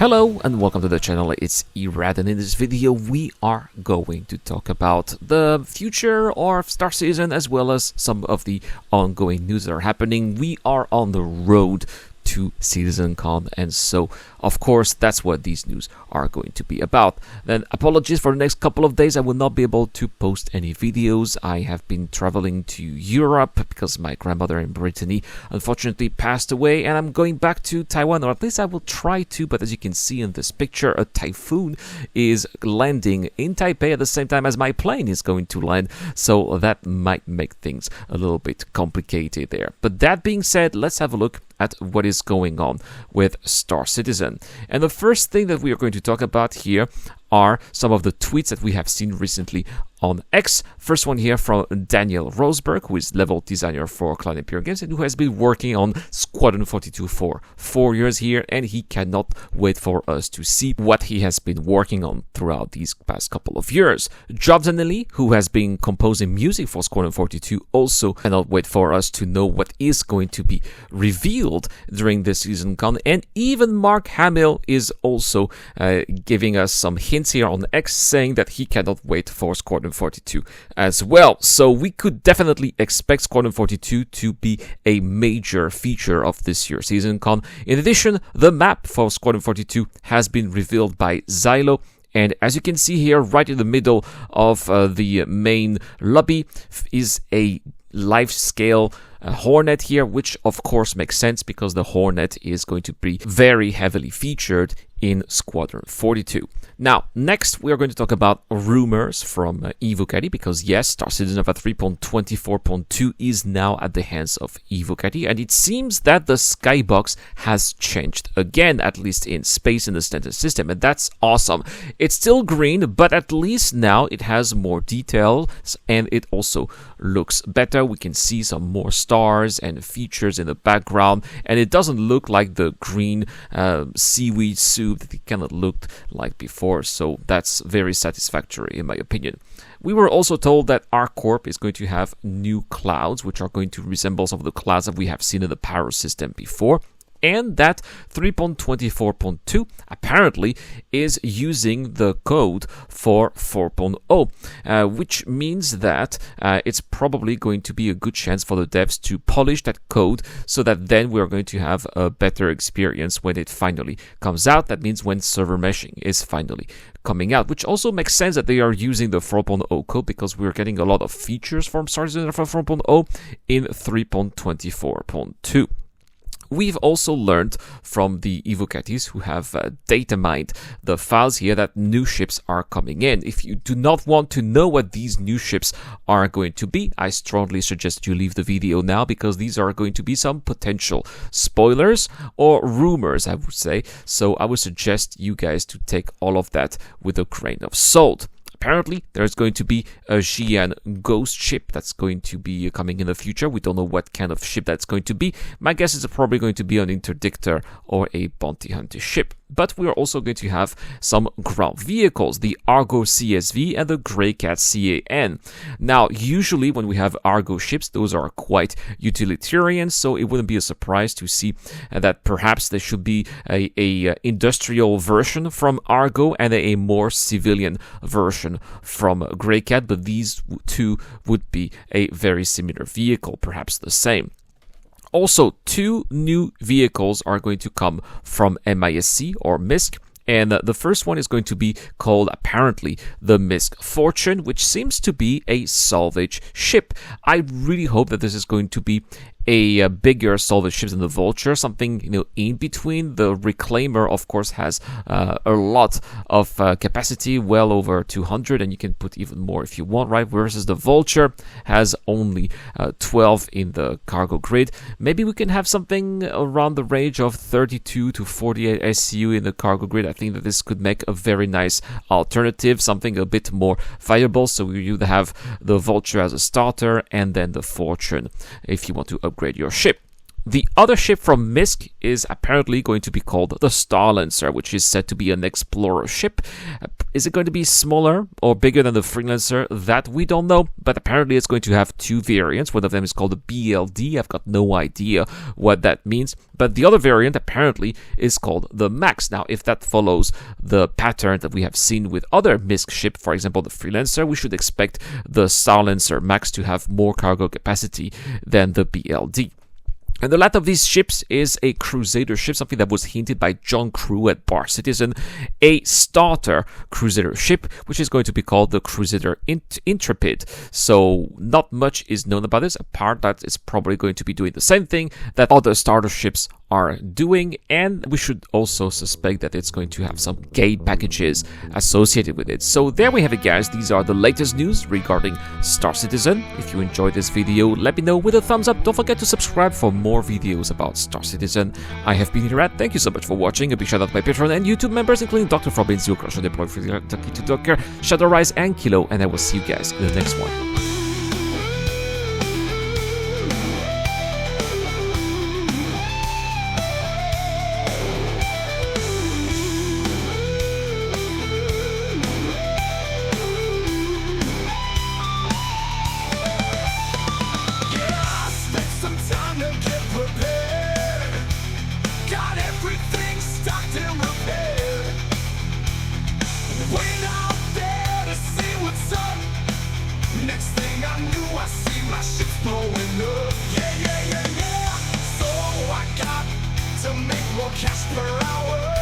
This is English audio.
Hello and welcome to the channel, it's Erad, and in this video we are going to talk about the future of Star Citizen as well as some of the ongoing news that are happening. We are on the road to Citizencon, and so of course that's what these news are going to be about. Then apologies for the next couple of days, I will not be able to post any videos. I have been traveling to Europe because my grandmother in Brittany unfortunately passed away, and I'm going back to Taiwan, or at least I will try to, but as you can see in this picture, a typhoon is landing in Taipei at the same time as my plane is going to land, so that might make things a little bit complicated there. But that being said, let's have a look at what is going on with Star Citizen. And the first thing that we are going to talk about here are some of the tweets that we have seen recently on X. First one here from Daniel Rosberg, who is level designer for Cloud Imperial Games and who has been working on Squadron 42 for 4 years here, and he cannot wait for us to see what he has been working on throughout these past couple of years. Jobs and Lee, who has been composing music for Squadron 42, also cannot wait for us to know what is going to be revealed during this Citizencon. And even Mark Hamill is also giving us some hints here on X, saying that he cannot wait for Squadron 42 as well. So we could definitely expect Squadron 42 to be a major feature of this year's Citizencon. In addition, the map for Squadron 42 has been revealed by Xylo, and as you can see here, right in the middle of the main lobby is a life-scale Hornet here, which of course makes sense because the Hornet is going to be very heavily featured in Squadron 42. Now, next we are going to talk about rumors from Evocati, because yes, Star Citizen Alpha 3.24.2 is now at the hands of Evocati, and it seems that the skybox has changed again, at least in space in the standard system, and that's awesome. It's still green, but at least now it has more details and it also looks better. We can see some more stars and features in the background, and it doesn't look like the green seaweed soup that it kind of looked like before, so that's very satisfactory in my opinion. We were also told that ArcCorp is going to have new clouds, which are going to resemble some of the clouds that we have seen in the Power system before, and that 3.24.2 apparently is using the code for 4.0, which means that it's probably going to be a good chance for the devs to polish that code so that then we're going to have a better experience when it finally comes out. That means when server meshing is finally coming out, which also makes sense that they are using the 4.0 code because we're getting a lot of features from Star Citizen 4.0 in 3.24.2. We've also learned from the Evocatis who have data mined the files here that new ships are coming in. If you do not want to know what these new ships are going to be, I strongly suggest you leave the video now, because these are going to be some potential spoilers or rumors, I would say. So I would suggest you guys to take all of that with a grain of salt. Apparently, there's going to be a Xi'an ghost ship that's going to be coming in the future. We don't know what kind of ship that's going to be. My guess is it's probably going to be an interdictor or a bounty hunter ship. But we are also going to have some ground vehicles, the Argo CSV and the Greycat CAN. Now, usually when we have Argo ships, those are quite utilitarian, so it wouldn't be a surprise to see that perhaps there should be a industrial version from Argo and a more civilian version from Greycat, but these two would be a very similar vehicle, perhaps the same. Also, 2 new vehicles are going to come from MISC or MISC, and the first one is going to be called, apparently, the MISC Fortune, which seems to be a salvage ship. I really hope that this is going to be a bigger salvage ship than the Vulture, something in between. The Reclaimer, of course, has a lot of capacity, well over 200, and you can put even more if you want, right? Versus the Vulture has only 12 in the cargo grid. Maybe we can have something around the range of 32 to 48 SCU in the cargo grid. I think that this could make a very nice alternative, something a bit more viable. So you have the Vulture as a starter and then the Fortune if you want to upgrade your ship. The other ship from Misk is apparently going to be called the Starlancer, which is said to be an explorer ship. Is it going to be smaller or bigger than the Freelancer? That we don't know, but apparently it's going to have two variants. One of them is called the BLD. I've got no idea what that means, but the other variant apparently is called the Max. Now, if that follows the pattern that we have seen with other Misk ships, for example, the Freelancer, we should expect the Starlancer Max to have more cargo capacity than the BLD. And the last of these ships is a Crusader ship, something that was hinted by John Crew at Bar Citizen, a starter Crusader ship, which is going to be called the Crusader Intrepid. So not much is known about this, apart that it's probably going to be doing the same thing that other starter ships are doing, and we should also suspect that it's going to have some gate packages associated with it. So there we have it, guys. These are the latest news regarding Star Citizen. If you enjoyed this video, let me know with a thumbs up. Don't forget to subscribe for more videos about Star Citizen. I have been Rat. Thank you so much for watching. A big shout out to my Patreon and YouTube members, including Dr. Robin, Zio Crush, Deploy, Tucky to Docker, Shadow Rise, and Kilo, and I will see you guys in the next one. Next thing I knew, I see my ship blowing up. Yeah. So I got to make more cash per hour.